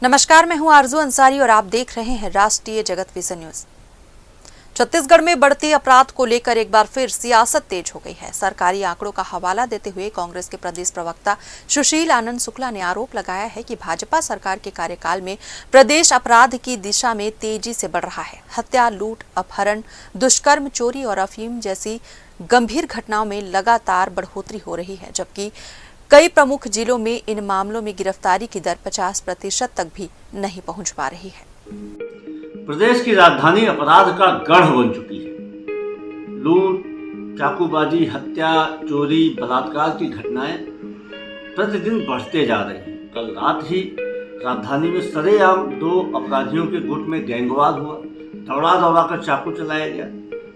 नमस्कार, मैं हूं आरजू अंसारी और आप देख रहे हैं राष्ट्रीय जगत विजन न्यूज। छत्तीसगढ़ में बढ़ते अपराध को लेकर एक बार फिर सियासत तेज हो गई है। सरकारी आंकड़ों का हवाला देते हुए कांग्रेस के प्रदेश प्रवक्ता सुशील आनंद शुक्ला ने आरोप लगाया है कि भाजपा सरकार के कार्यकाल में प्रदेश अपराध की दिशा में तेजी से बढ़ रहा है। हत्या, लूट, अपहरण, दुष्कर्म, चोरी और अफीम जैसी गंभीर घटनाओं में लगातार बढ़ोतरी हो रही है, जबकि कई प्रमुख जिलों में इन मामलों में गिरफ्तारी की दर 50% तक भी नहीं पहुंच पा रही है। प्रदेश की राजधानी अपराध का गढ़ बन चुकी है। लूट, चाकूबाजी, हत्या, चोरी, बलात्कार की घटनाएं प्रतिदिन बढ़ते जा रही हैं। कल रात ही राजधानी में सरेआम 2 अपराधियों के गुट में गैंगवार हुआ। दौड़ा दौड़ा कर चाकू चलाया गया।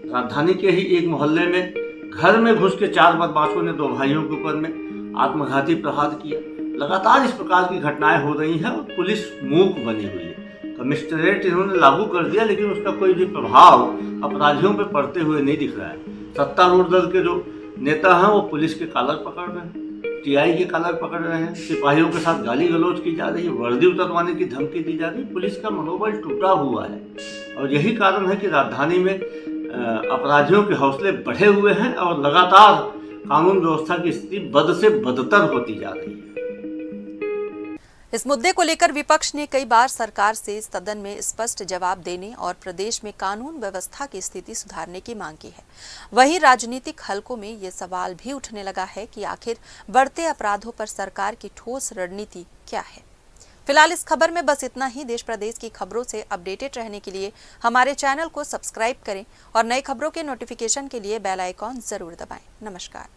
राजधानी के ही एक मोहल्ले में घर में घुस के 4 बदमाशों ने 2 भाइयों के ऊपर में आत्मघाती प्रहार किया। लगातार इस प्रकार की घटनाएं हो रही हैं और पुलिस मूक बनी हुई है। कमिश्नरेट इन्होंने लागू कर दिया, लेकिन उसका कोई भी प्रभाव अपराधियों पर पड़ते हुए नहीं दिख रहा है। सत्तारूढ़ दल के जो नेता हैं वो पुलिस के कॉलर पकड़ रहे हैं, टीआई के कॉलर पकड़ रहे हैं, सिपाहियों के साथ गाली गलौज की जा रही है, वर्दी उतरवाने की धमकी दी जा रही है। पुलिस का मनोबल टूटा हुआ है और यही कारण है कि राजधानी में अपराधियों के हौसले बढ़े हुए हैं और लगातार कानून व्यवस्था की स्थिति बद से बदतर होती जा रही है। इस मुद्दे को लेकर विपक्ष ने कई बार सरकार से सदन में स्पष्ट जवाब देने और प्रदेश में कानून व्यवस्था की स्थिति सुधारने की मांग की है। वहीं राजनीतिक हलकों में ये सवाल भी उठने लगा है कि आखिर बढ़ते अपराधों पर सरकार की ठोस रणनीति क्या है। फिलहाल इस खबर में बस इतना ही। देश प्रदेश की खबरों से अपडेटेड रहने के लिए हमारे चैनल को सब्सक्राइब करें और नई खबरों के नोटिफिकेशन के लिए बेल आइकॉन जरूर दबाएं। नमस्कार।